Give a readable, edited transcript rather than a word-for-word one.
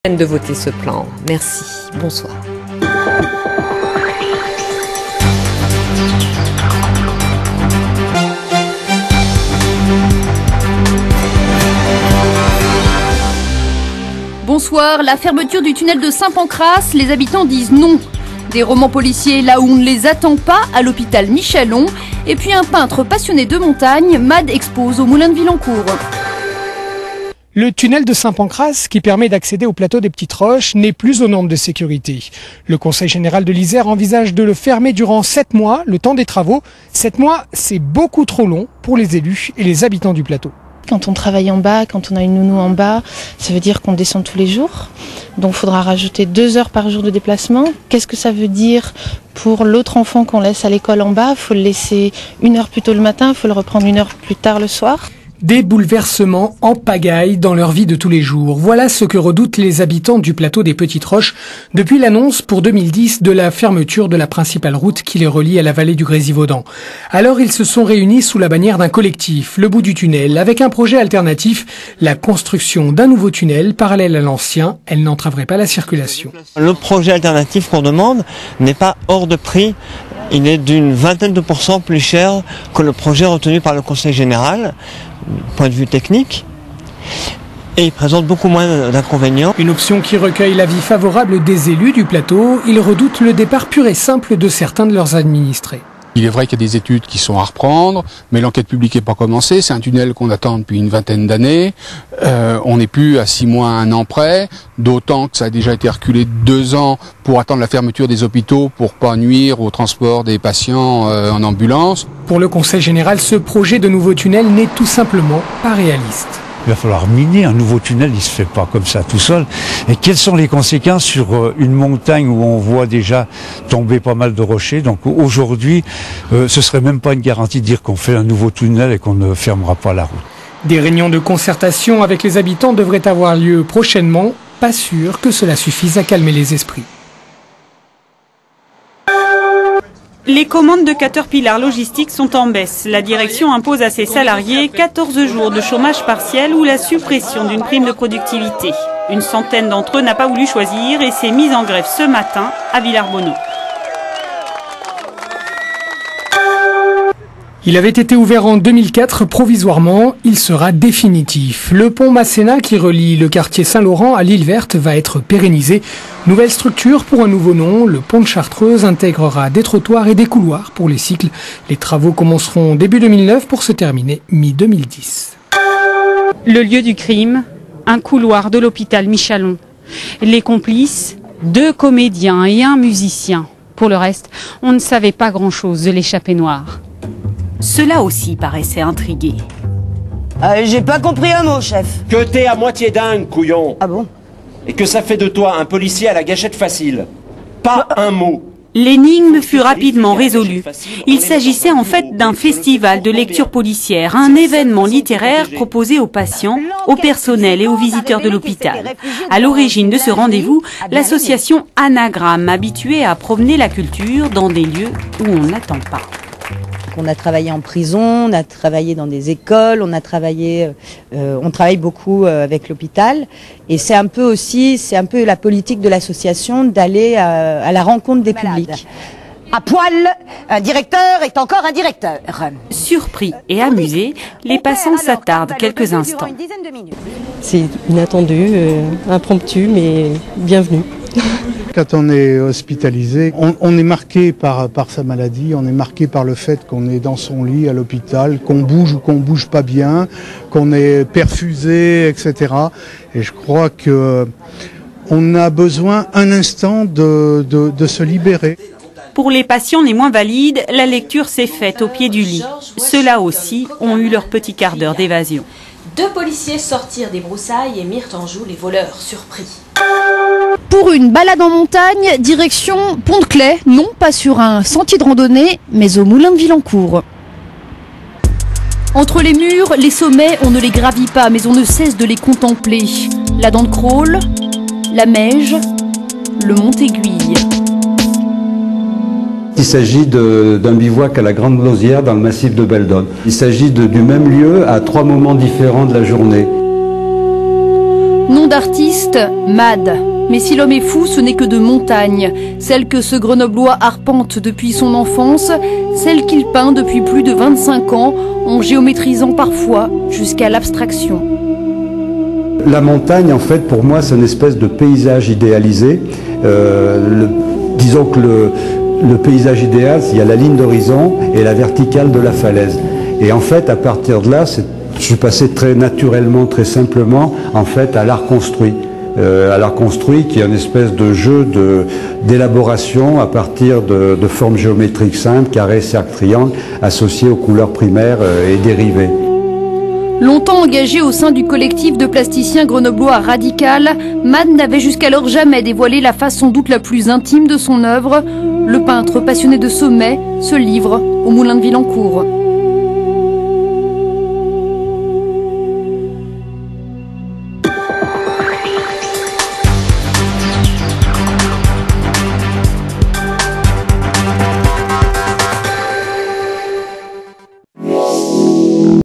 De voter ce plan. Merci. Bonsoir. Bonsoir. La fermeture du tunnel de Saint-Pancrace, les habitants disent non. Des romans policiers là où on ne les attend pas, à l'hôpital Michalon. Et puis un peintre passionné de montagne, Mad expose au Moulin de Villancourt. Le tunnel de Saint-Pancrace, qui permet d'accéder au plateau des Petites Roches, n'est plus aux normes de sécurité. Le Conseil général de l'Isère envisage de le fermer durant 7 mois, le temps des travaux. 7 mois, c'est beaucoup trop long pour les élus et les habitants du plateau. Quand on travaille en bas, quand on a une nounou en bas, ça veut dire qu'on descend tous les jours. Donc il faudra rajouter 2 heures par jour de déplacement. Qu'est-ce que ça veut dire pour l'autre enfant qu'on laisse à l'école en bas? Il faut le laisser 1 heure plus tôt le matin, il faut le reprendre 1 heure plus tard le soir. Des bouleversements en pagaille dans leur vie de tous les jours. Voilà ce que redoutent les habitants du plateau des Petites Roches depuis l'annonce pour 2010 de la fermeture de la principale route qui les relie à la vallée du Grésivaudan. Alors ils se sont réunis sous la bannière d'un collectif, le bout du tunnel, avec un projet alternatif, la construction d'un nouveau tunnel parallèle à l'ancien. Elle n'entraverait pas la circulation. Le projet alternatif qu'on demande n'est pas hors de prix. Il est d'une vingtaine de % plus cher que le projet retenu par le Conseil général, point de vue technique, et il présente beaucoup moins d'inconvénients. Une option qui recueille l'avis favorable des élus du plateau. Ils redoutent le départ pur et simple de certains de leurs administrés. Il est vrai qu'il y a des études qui sont à reprendre, mais l'enquête publique n'est pas commencée. C'est un tunnel qu'on attend depuis une vingtaine d'années. On n'est plus à 6 mois, 1 an près, d'autant que ça a déjà été reculé 2 ans pour attendre la fermeture des hôpitaux pour pas nuire au transport des patients en ambulance. Pour le Conseil général, ce projet de nouveau tunnel n'est tout simplement pas réaliste. Il va falloir miner un nouveau tunnel, il ne se fait pas comme ça tout seul. Et quelles sont les conséquences sur une montagne où on voit déjà tomber pas mal de rochers? Donc aujourd'hui, ce serait même pas une garantie de dire qu'on fait un nouveau tunnel et qu'on ne fermera pas la route. Des réunions de concertation avec les habitants devraient avoir lieu prochainement. Pas sûr que cela suffise à calmer les esprits. Les commandes de Caterpillar Logistique sont en baisse. La direction impose à ses salariés 14 jours de chômage partiel ou la suppression d'une prime de productivité. Une centaine d'entre eux n'a pas voulu choisir et s'est mise en grève ce matin à Villarbonneau. Il avait été ouvert en 2004 provisoirement, il sera définitif. Le pont Masséna qui relie le quartier Saint-Laurent à l'île Verte va être pérennisé. Nouvelle structure pour un nouveau nom, le pont de Chartreuse intégrera des trottoirs et des couloirs pour les cycles. Les travaux commenceront début 2009 pour se terminer mi-2010. Le lieu du crime, un couloir de l'hôpital Michalon. Les complices, 2 comédiens et 1 musicien. Pour le reste, on ne savait pas grand-chose de l'échappée noire. Cela aussi paraissait intrigué. J'ai pas compris un mot, chef. Que t'es à moitié dingue, couillon. Ah bon? Et que ça fait de toi un policier à la gâchette facile. Pas un mot. L'énigme fut rapidement résolue. Il s'agissait en fait d'un festival de lecture policière, un événement littéraire proposé aux patients, au personnel et aux visiteurs de l'hôpital. À l'origine de ce rendez-vous, l'association Anagramme, habituée à promener la culture dans des lieux où on n'attend pas. On a travaillé en prison, on a travaillé dans des écoles, on travaille beaucoup avec l'hôpital. Et c'est un peu la politique de l'association d'aller à la rencontre des publics. À poil, un directeur est encore un directeur. Surpris et amusés, les passants s'attardent quelques instants. C'est inattendu, impromptu, mais bienvenue. Quand on est hospitalisé, on est marqué par sa maladie, on est marqué par le fait qu'on est dans son lit à l'hôpital, qu'on bouge ou qu'on bouge pas bien, qu'on est perfusé, etc. Et je crois que on a besoin un instant de se libérer. Pour les patients les moins valides, la lecture s'est faite au pied du lit. Ceux-là aussi ont eu leur petit quart d'heure d'évasion. 2 policiers sortirent des broussailles et mirent en joue les voleurs surpris. Pour une balade en montagne, direction Pont-de-Claix, non pas sur un sentier de randonnée, mais au Moulin de Villancourt. Entre les murs, les sommets, on ne les gravit pas, mais on ne cesse de les contempler. La Dent de Crôle, la Meige, le Mont-Aiguille. Il s'agit d'un bivouac à la Grande Lausière dans le massif de Beldon. Il s'agit du même lieu à 3 moments différents de la journée. Nom d'artiste, Mad. Mais si l'homme est fou, ce n'est que de montagnes. Celle que ce Grenoblois arpente depuis son enfance, celle qu'il peint depuis plus de 25 ans, en géométrisant parfois jusqu'à l'abstraction. La montagne, en fait, pour moi, c'est une espèce de paysage idéalisé. Disons que le paysage idéal, il y a la ligne d'horizon et la verticale de la falaise. Et en fait, à partir de là, je suis passé très naturellement, très simplement, en fait, à l'art construit. À l'art construit qui est une espèce de jeu d'élaboration à partir de formes géométriques simples, carrés, cercles, triangles, associés aux couleurs primaires et dérivées. Longtemps engagé au sein du collectif de plasticiens grenoblois Radical, Mad n'avait jusqu'alors jamais dévoilé la face sans doute la plus intime de son œuvre. Le peintre passionné de sommets se livre au Moulin de Villancourt.